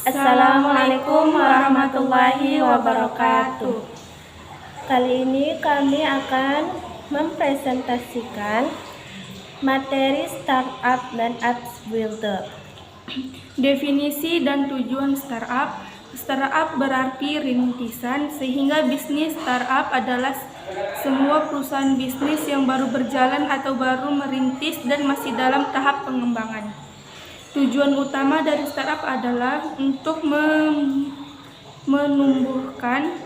Assalamualaikum warahmatullahi wabarakatuh. Kali ini kami akan mempresentasikan materi startup dan apps builder. Definisi dan tujuan startup. Startup berarti rintisan, sehingga bisnis startup adalah semua perusahaan bisnis yang baru berjalan atau baru merintis dan masih dalam tahap pengembangan. Tujuan utama dari startup adalah untuk menumbuhkan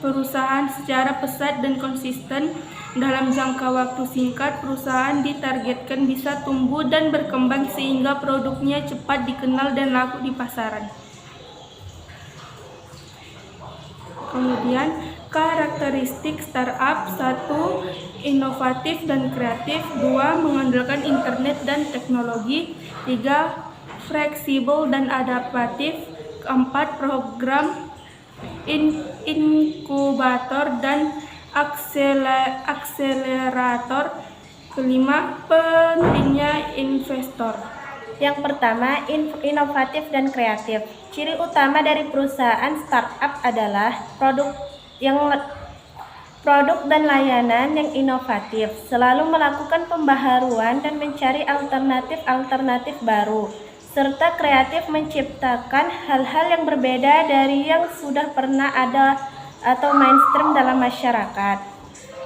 perusahaan secara pesat dan konsisten. Dalam jangka waktu singkat, perusahaan ditargetkan bisa tumbuh dan berkembang sehingga produknya cepat dikenal dan laku di pasaran. Kemudian, karakteristik startup: 1. Inovatif dan kreatif. 2. Mengandalkan internet dan teknologi. 3. Fleksibel dan adaptif. 4. Program inkubator dan akselerator. 5. Pentingnya investor. Yang pertama, inovatif dan kreatif. Ciri utama dari perusahaan startup adalah produk dan layanan yang inovatif, selalu melakukan pembaharuan dan mencari alternatif baru, serta kreatif menciptakan hal-hal yang berbeda dari yang sudah pernah ada atau mainstream dalam masyarakat.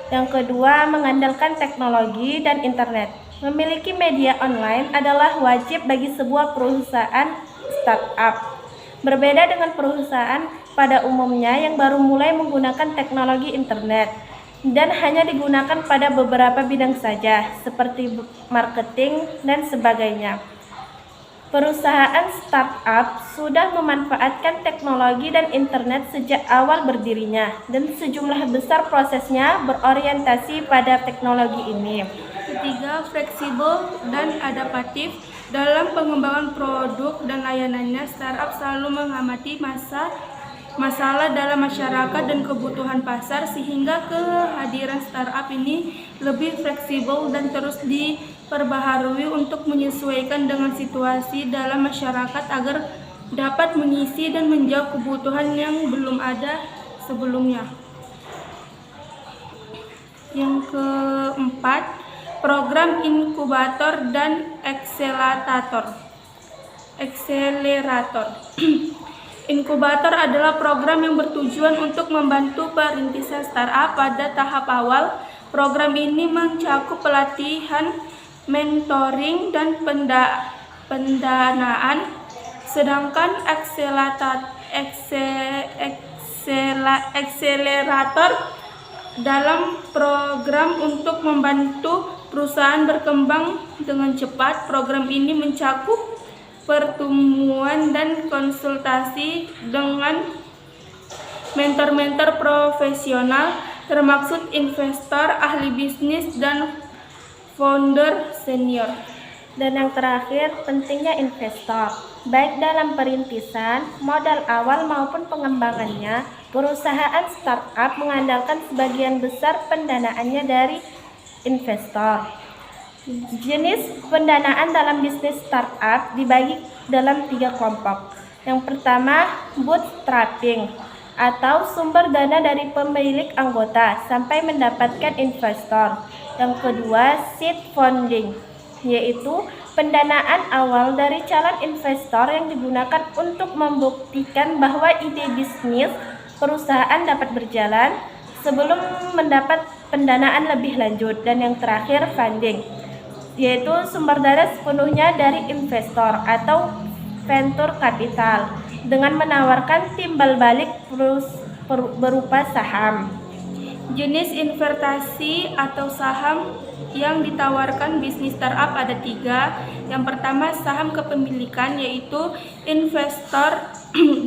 Yang kedua, mengandalkan teknologi dan internet. Memiliki media online adalah wajib bagi sebuah perusahaan startup. Berbeda dengan perusahaan pada umumnya yang baru mulai menggunakan teknologi internet dan hanya digunakan pada beberapa bidang saja, seperti marketing dan sebagainya. Perusahaan startup sudah memanfaatkan teknologi dan internet sejak awal berdirinya, dan sejumlah besar prosesnya berorientasi pada teknologi ini. Ketiga, fleksibel dan adaptif. Dalam pengembangan produk dan layanannya, startup selalu mengamati masalah dalam masyarakat dan kebutuhan pasar, sehingga kehadiran startup ini lebih fleksibel dan terus diperbaharui untuk menyesuaikan dengan situasi dalam masyarakat agar dapat mengisi dan menjawab kebutuhan yang belum ada sebelumnya. Yang keempat, program inkubator dan akselerator. Inkubator adalah program yang bertujuan untuk membantu perintisan startup pada tahap awal. Program ini mencakup pelatihan, mentoring, dan pendanaan. Sedangkan akselerator dalam program untuk membantu perusahaan berkembang dengan cepat. Program ini mencakup pertemuan dan konsultasi dengan mentor-mentor profesional, termasuk investor, ahli bisnis, dan founder senior. Dan yang terakhir, pentingnya investor. Baik dalam perintisan, modal awal maupun pengembangannya, perusahaan startup mengandalkan sebagian besar pendanaannya dari investor. Jenis pendanaan dalam bisnis startup dibagi dalam 3 kelompok. Yang pertama, bootstrapping atau sumber dana dari pemilik anggota sampai mendapatkan investor. Yang kedua, seed funding, yaitu pendanaan awal dari calon investor yang digunakan untuk membuktikan bahwa ide bisnis perusahaan dapat berjalan sebelum mendapat pendanaan lebih lanjut. Dan yang terakhir, funding, yaitu sumber dana sepenuhnya dari investor atau venture capital dengan menawarkan timbal balik berupa saham. Jenis investasi atau saham yang ditawarkan bisnis startup ada 3. Yang pertama, saham kepemilikan, yaitu investor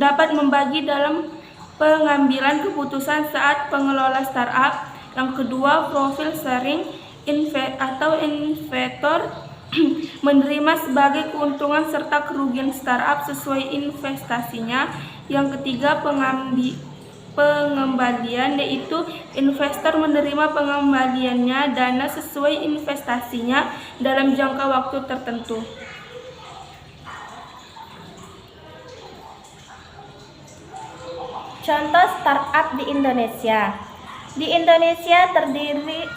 dapat membagi dalam pengambilan keputusan saat pengelola startup. Yang kedua, profit sharing atau investor menerima sebagai keuntungan serta kerugian startup sesuai investasinya. Yang ketiga, pengembalian, yaitu investor menerima pengembaliannya dana sesuai investasinya dalam jangka waktu tertentu. Contoh startup di Indonesia. Di Indonesia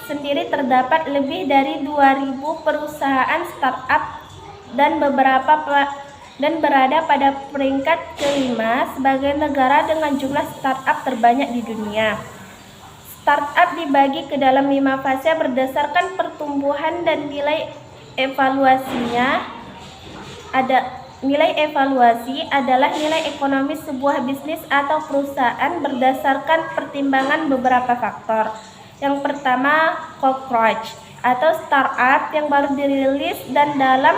sendiri terdapat lebih dari 2.000 perusahaan startup dan berada pada peringkat kelima sebagai negara dengan jumlah startup terbanyak di dunia. Startup dibagi ke dalam 5 fase berdasarkan pertumbuhan dan nilai evaluasi adalah nilai ekonomi sebuah bisnis atau perusahaan berdasarkan pertimbangan beberapa faktor. Yang pertama, cockroach atau startup yang baru dirilis dan dalam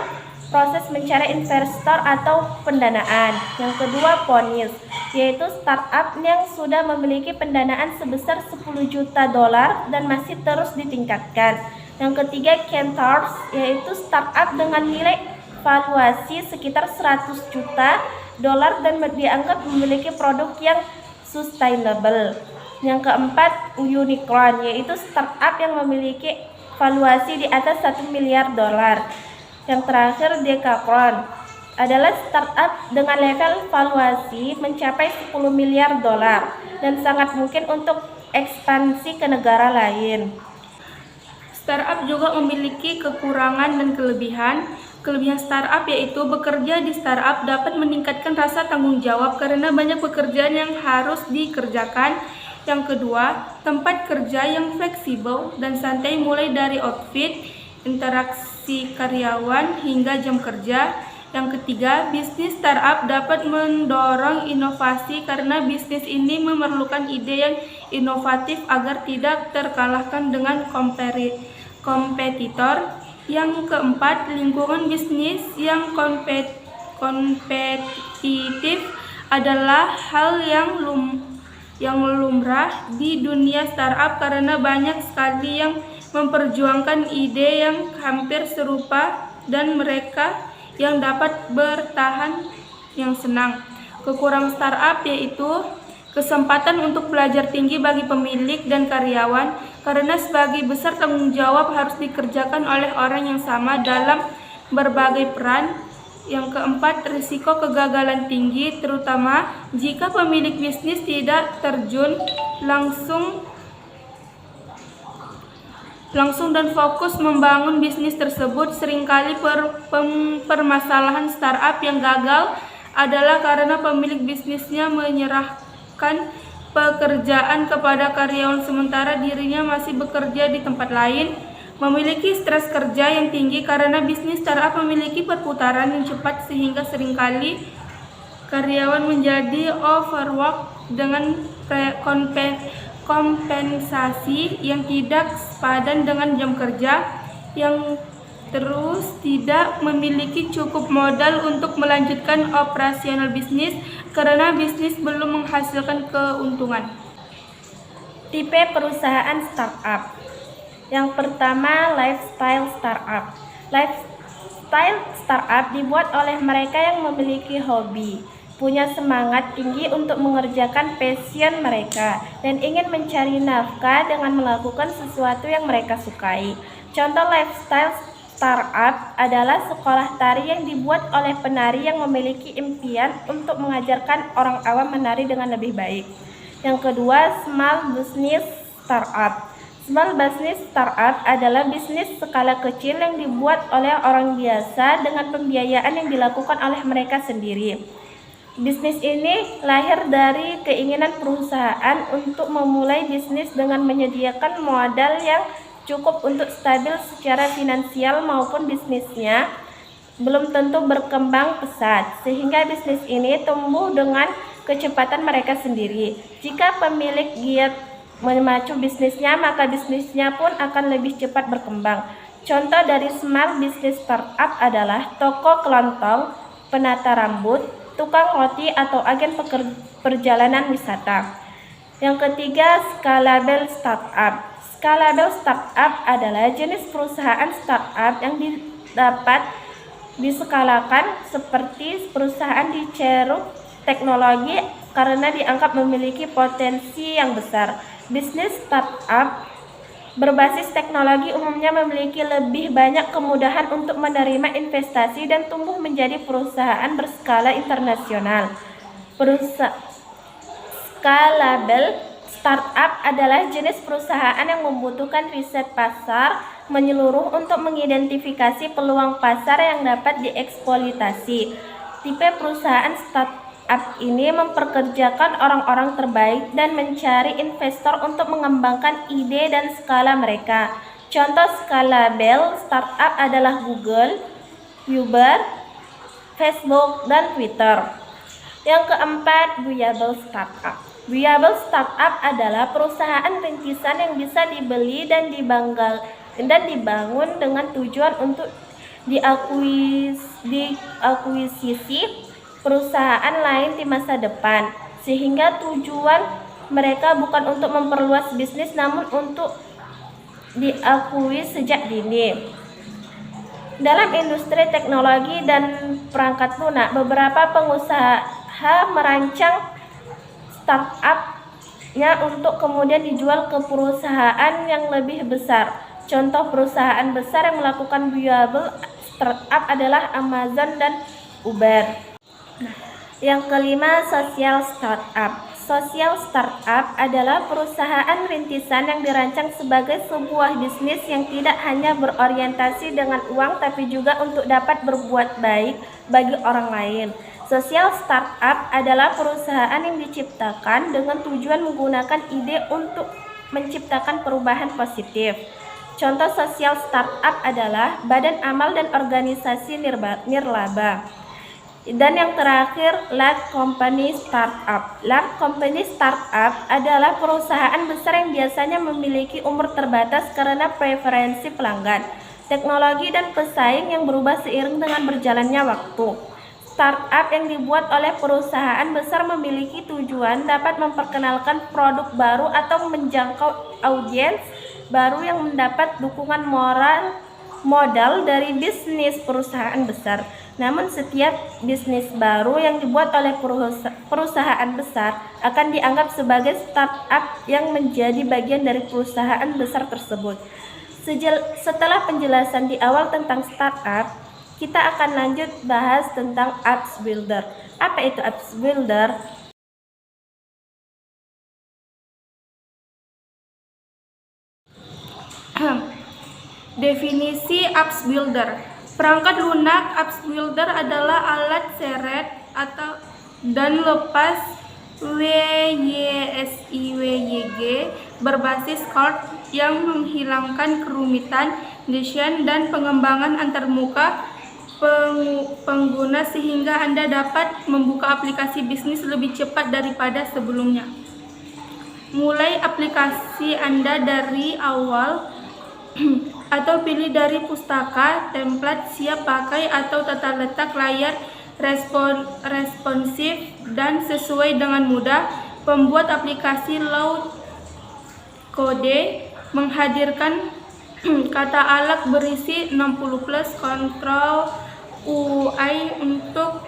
proses mencari investor atau pendanaan. Yang kedua, ponies, yaitu startup yang sudah memiliki pendanaan sebesar $10 juta dan masih terus ditingkatkan. Yang ketiga, centaurs, yaitu startup dengan nilai valuasi sekitar $100 juta dan dianggap memiliki produk yang sustainable. Yang keempat, unicorn, yaitu startup yang memiliki valuasi di atas $1 miliar. Yang terakhir, decacorn adalah startup dengan level valuasi mencapai $10 miliar dan sangat mungkin untuk ekspansi ke negara lain. Startup juga memiliki kekurangan dan kelebihan. Kelebihan startup yaitu bekerja di startup dapat meningkatkan rasa tanggung jawab karena banyak pekerjaan yang harus dikerjakan. Yang kedua, tempat kerja yang fleksibel dan santai mulai dari outfit, interaksi karyawan hingga jam kerja. Yang ketiga, bisnis startup dapat mendorong inovasi karena bisnis ini memerlukan ide yang inovatif agar tidak terkalahkan dengan kompetitor. Yang keempat, lingkungan bisnis yang kompetitif adalah hal yang lumrah di dunia startup karena banyak sekali yang memperjuangkan ide yang hampir serupa dan mereka yang dapat bertahan yang senang. Kekurangan startup yaitu kesempatan untuk belajar tinggi bagi pemilik dan karyawan karena sebagai besar tanggung jawab harus dikerjakan oleh orang yang sama dalam berbagai peran. Yang keempat, risiko kegagalan tinggi terutama jika pemilik bisnis tidak terjun langsung dan fokus membangun bisnis tersebut. Seringkali permasalahan startup yang gagal adalah karena pemilik bisnisnya menyerahkan pekerjaan kepada karyawan sementara dirinya masih bekerja di tempat lain. Memiliki stres kerja yang tinggi karena bisnis startup memiliki perputaran yang cepat sehingga seringkali karyawan menjadi overwork dengan kompensasi yang tidak sepadan dengan jam kerja. Yang terus tidak memiliki cukup modal untuk melanjutkan operasional bisnis karena bisnis belum menghasilkan keuntungan. Tipe perusahaan startup. Yang pertama, lifestyle startup. Lifestyle startup dibuat oleh mereka yang memiliki hobi, punya semangat tinggi untuk mengerjakan passion mereka, dan ingin mencari nafkah dengan melakukan sesuatu yang mereka sukai. Contoh lifestyle startup adalah sekolah tari yang dibuat oleh penari yang memiliki impian untuk mengajarkan orang awam menari dengan lebih baik. Yang kedua, small business startup. Small business startup adalah bisnis skala kecil yang dibuat oleh orang biasa dengan pembiayaan yang dilakukan oleh mereka sendiri. Bisnis ini lahir dari keinginan perusahaan untuk memulai bisnis dengan menyediakan modal yang cukup untuk stabil secara finansial maupun bisnisnya belum tentu berkembang pesat, sehingga bisnis ini tumbuh dengan kecepatan mereka sendiri. Jika pemilik giat memacu bisnisnya, maka bisnisnya pun akan lebih cepat berkembang. Contoh dari small business startup adalah toko kelontong, penata rambut, tukang roti, atau agen perjalanan wisata. Yang ketiga, scalable startup. Scalable startup adalah jenis perusahaan startup yang dapat diskalakan seperti perusahaan di ceruk teknologi karena dianggap memiliki potensi yang besar. Bisnis startup berbasis teknologi umumnya memiliki lebih banyak kemudahan untuk menerima investasi dan tumbuh menjadi perusahaan berskala internasional. Scalable startup adalah jenis perusahaan yang membutuhkan riset pasar menyeluruh untuk mengidentifikasi peluang pasar yang dapat dieksploitasi. Tipe perusahaan startup ini memperkerjakan orang-orang terbaik dan mencari investor untuk mengembangkan ide dan skala mereka. Contoh scalable startup adalah Google, Uber, Facebook, dan Twitter. Yang keempat, viable startup. Viable startup adalah perusahaan rintisan yang bisa dibeli dan dibangun dengan tujuan untuk diakuisisi perusahaan lain di masa depan, sehingga tujuan mereka bukan untuk memperluas bisnis namun untuk diakui sejak dini. Dalam industri teknologi dan perangkat lunak, beberapa pengusaha merancang startup-nya untuk kemudian dijual ke perusahaan yang lebih besar. Contoh perusahaan besar yang melakukan viable startup adalah Amazon dan Uber. Yang kelima, social startup. Social startup adalah perusahaan rintisan yang dirancang sebagai sebuah bisnis yang tidak hanya berorientasi dengan uang tapi juga untuk dapat berbuat baik bagi orang lain. Social startup adalah perusahaan yang diciptakan dengan tujuan menggunakan ide untuk menciptakan perubahan positif. Contoh social startup adalah badan amal dan organisasi nirlaba. Dan yang terakhir, large company startup. Large company startup adalah perusahaan besar yang biasanya memiliki umur terbatas karena preferensi pelanggan, teknologi dan pesaing yang berubah seiring dengan berjalannya waktu. Startup yang dibuat oleh perusahaan besar memiliki tujuan dapat memperkenalkan produk baru atau menjangkau audiens baru yang mendapat dukungan modal dari bisnis perusahaan besar. Namun setiap bisnis baru yang dibuat oleh perusahaan besar akan dianggap sebagai startup yang menjadi bagian dari perusahaan besar tersebut. Setelah penjelasan di awal tentang startup, kita akan lanjut bahas tentang apps builder. Apa itu apps builder? Definisi apps builder. Perangkat lunak apps builder adalah alat seret dan lepas WYSIWYG berbasis Qt yang menghilangkan kerumitan desain dan pengembangan antarmuka pengguna sehingga Anda dapat membuka aplikasi bisnis lebih cepat daripada sebelumnya. Mulai aplikasi Anda dari awal atau pilih dari pustaka, template siap pakai atau tata letak layar responsif dan sesuai dengan mudah. Pembuat aplikasi low code menghadirkan kata alak berisi 60+ Ctrl UI untuk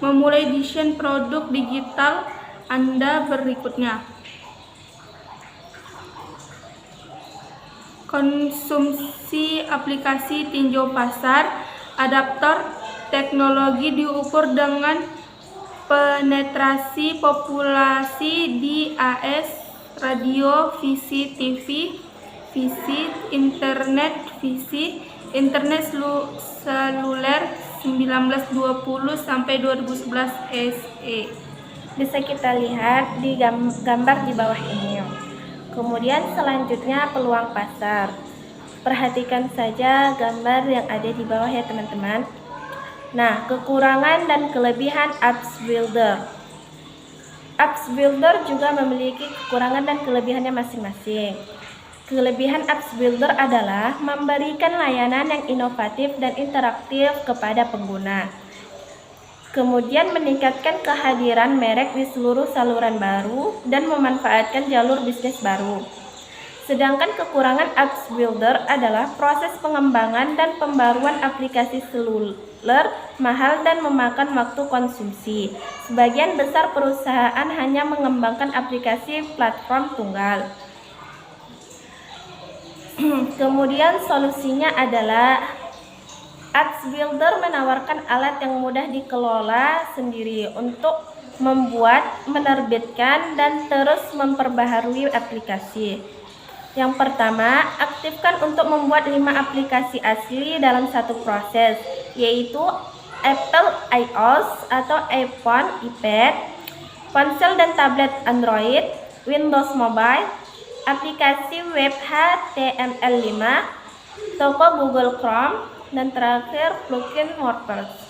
memulai desain produk digital Anda berikutnya. Konsumsi aplikasi tinjau pasar. Adaptor teknologi diukur dengan penetrasi populasi di AS, radio, visi, TV, visi, internet, visi, internet seluler 1920 sampai 2011 SE. Bisa kita lihat di gambar di bawah ini. Kemudian selanjutnya peluang pasar. Perhatikan saja gambar yang ada di bawah ya teman-teman. Nah, kekurangan dan kelebihan apps builder. Apps builder juga memiliki kekurangan dan kelebihannya masing-masing. Kelebihan apps builder adalah memberikan layanan yang inovatif dan interaktif kepada pengguna. Kemudian meningkatkan kehadiran merek di seluruh saluran baru dan memanfaatkan jalur bisnis baru. Sedangkan kekurangan apps builder adalah proses pengembangan dan pembaruan aplikasi seluler mahal dan memakan waktu konsumsi. Sebagian besar perusahaan hanya mengembangkan aplikasi platform tunggal. Kemudian solusinya adalah apps builder menawarkan alat yang mudah dikelola sendiri untuk membuat, menerbitkan, dan terus memperbaharui aplikasi. Yang pertama, aktifkan untuk membuat 5 aplikasi asli dalam satu proses, yaitu Apple iOS atau iPhone, iPad, ponsel dan tablet Android, Windows Mobile, aplikasi web HTML5, toko Google Chrome, dan terakhir plugin WordPress.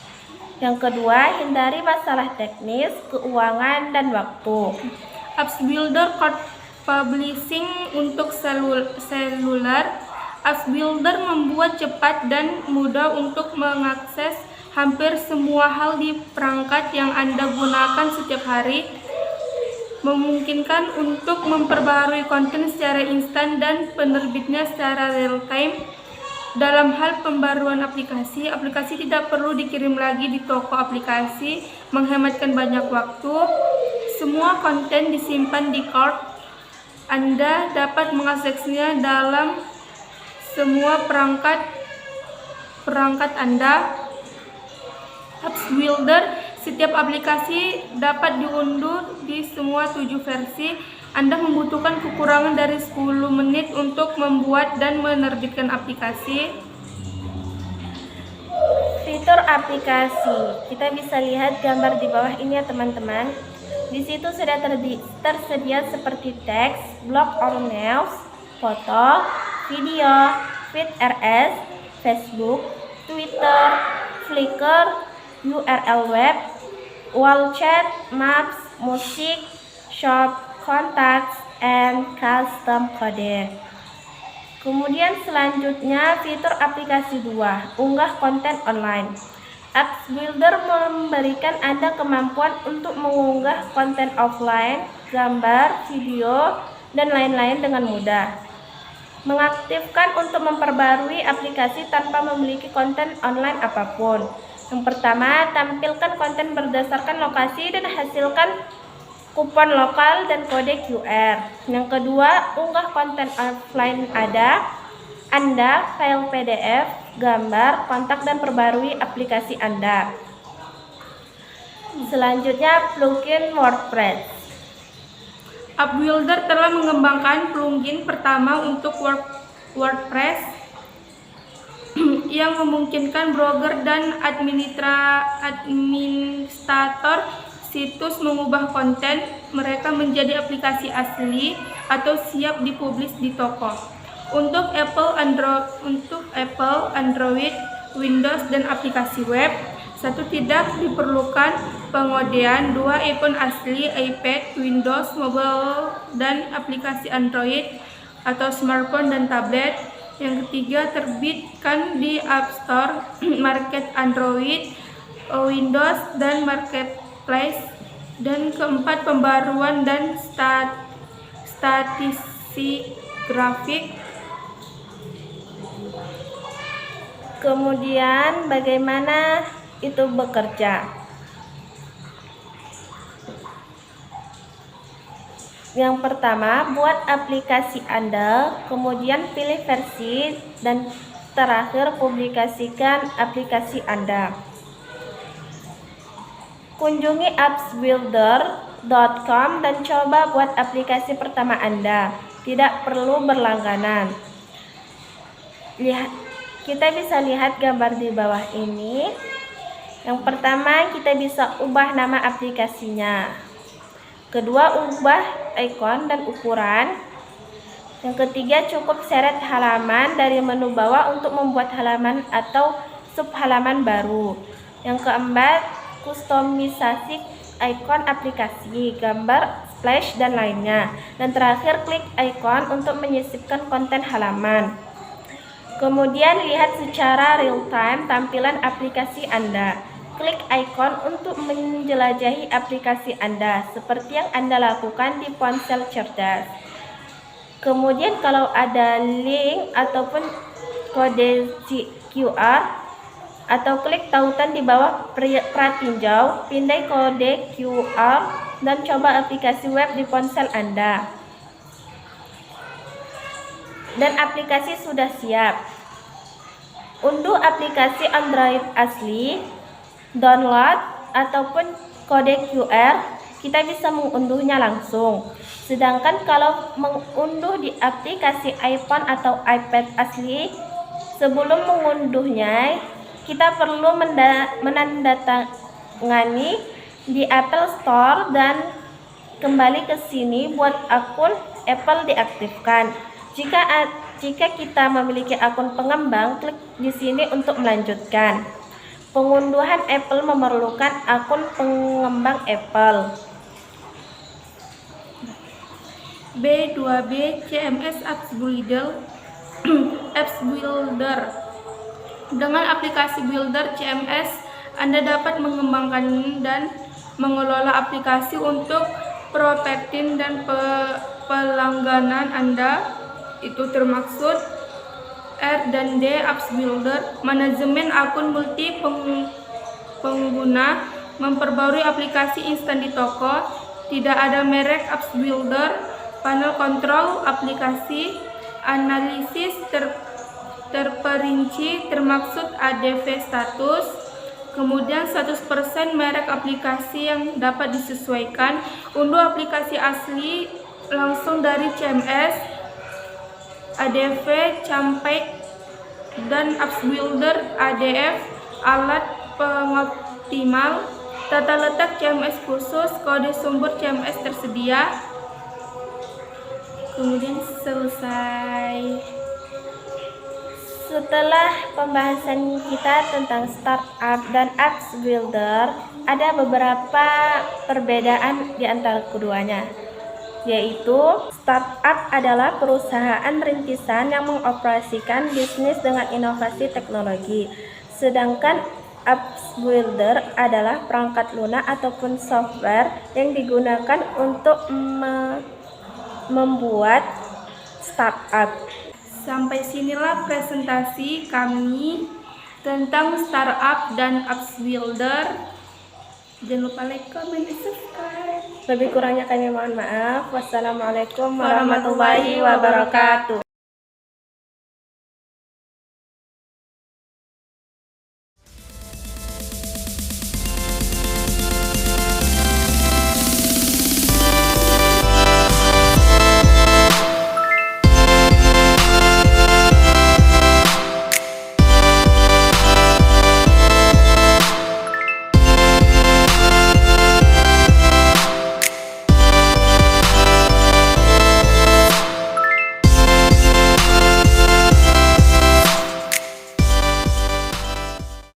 Yang kedua, hindari masalah teknis, keuangan, dan waktu. Apps Builder Code Publishing untuk seluler. Apps Builder membuat cepat dan mudah untuk mengakses hampir semua hal di perangkat yang Anda gunakan setiap hari, memungkinkan untuk memperbaharui konten secara instan dan penerbitnya secara real-time. Dalam hal pembaruan aplikasi tidak perlu dikirim lagi di toko aplikasi, menghematkan banyak waktu. Semua konten disimpan di cloud. Anda dapat mengaksesnya dalam semua perangkat Anda. Apps Builder, setiap aplikasi dapat diunduh di semua 7 versi. Anda membutuhkan kekurangan dari 10 menit untuk membuat dan menerbitkan aplikasi. Fitur aplikasi, kita bisa lihat gambar di bawah ini ya teman-teman. Di situ sudah tersedia seperti teks, blog or news, foto, video, feed RS, Facebook, Twitter, Flickr, URL web, wall chat, maps, musik, shop, contacts, and custom code. Kemudian selanjutnya fitur aplikasi 2, unggah konten online. Apps Builder memberikan Anda kemampuan untuk mengunggah konten offline, gambar, video, dan lain-lain dengan mudah. Mengaktifkan untuk memperbarui aplikasi tanpa memiliki konten online apapun. Yang pertama, tampilkan konten berdasarkan lokasi dan hasilkan kupon lokal dan kode QR. Yang kedua, unggah konten offline Anda, file PDF, gambar, kontak, dan perbarui aplikasi Anda. Selanjutnya, plugin WordPress. App Builder telah mengembangkan plugin pertama untuk WordPress yang memungkinkan blogger dan administrator situs mengubah konten mereka menjadi aplikasi asli atau siap dipublish di toko. Untuk Apple, Android, Windows, dan aplikasi web, 1. Tidak diperlukan pengodean. 2. iPhone asli, iPad, Windows Mobile, dan aplikasi Android atau smartphone dan tablet. Yang ketiga, terbitkan di App Store, Market Android, Windows, dan Marketplace. Dan keempat, pembaruan dan statistik grafik. Kemudian bagaimana itu bekerja? Yang pertama, buat aplikasi Anda, kemudian pilih versi, dan terakhir publikasikan aplikasi Anda. Kunjungi appsbuilder.com dan coba buat aplikasi pertama Anda. Tidak perlu berlangganan. Kita bisa lihat gambar di bawah ini. Yang pertama, kita bisa ubah nama aplikasinya. Kedua, ubah ikon dan ukuran. Yang ketiga, cukup seret halaman dari menu bawah untuk membuat halaman atau subhalaman baru. Yang keempat, kustomisasi ikon aplikasi, gambar, splash, dan lainnya. Dan terakhir, klik ikon untuk menyisipkan konten halaman. Kemudian lihat secara real-time tampilan aplikasi Anda. Klik ikon untuk menjelajahi aplikasi Anda, seperti yang Anda lakukan di ponsel cerdas. Kemudian kalau ada link ataupun kode QR, atau klik tautan di bawah pratinjau, pindai kode QR, dan coba aplikasi web di ponsel Anda. Dan aplikasi sudah siap. Unduh aplikasi Android asli, download ataupun kode QR, kita bisa mengunduhnya langsung. Sedangkan kalau mengunduh di aplikasi iPhone atau iPad asli, sebelum mengunduhnya kita perlu menandatangani di Apple Store dan kembali ke sini buat akun Apple diaktifkan. Jika kita memiliki akun pengembang, klik di sini untuk melanjutkan. Pengunduhan Apple memerlukan akun pengembang Apple. B2B CMS Apps Builder. Dengan aplikasi Builder CMS, Anda dapat mengembangkan dan mengelola aplikasi untuk prospek dan pelangganan Anda. Itu termaksud R&D Apps Builder, manajemen akun multi pengguna, memperbarui aplikasi instan di toko, tidak ada merek Apps Builder, panel kontrol aplikasi, analisis terperinci termaksud ADV status, kemudian 100% merek aplikasi yang dapat disesuaikan, unduh aplikasi asli langsung dari CMS, ADV, Campaign, dan Apps Builder, ADF, alat pengoptimal, tata letak CMS khusus, kode sumber CMS tersedia, kemudian selesai. Setelah pembahasan kita tentang startup dan apps builder, ada beberapa perbedaan di antara keduanya, yaitu startup adalah perusahaan rintisan yang mengoperasikan bisnis dengan inovasi teknologi, sedangkan apps builder adalah perangkat lunak ataupun software yang digunakan untuk membuat startup. Sampai sinilah presentasi kami tentang startup dan apps builder. Jangan lupa like, comment, dan subscribe. Lebih kurangnya kami mohon maaf. Wassalamualaikum warahmatullahi wabarakatuh.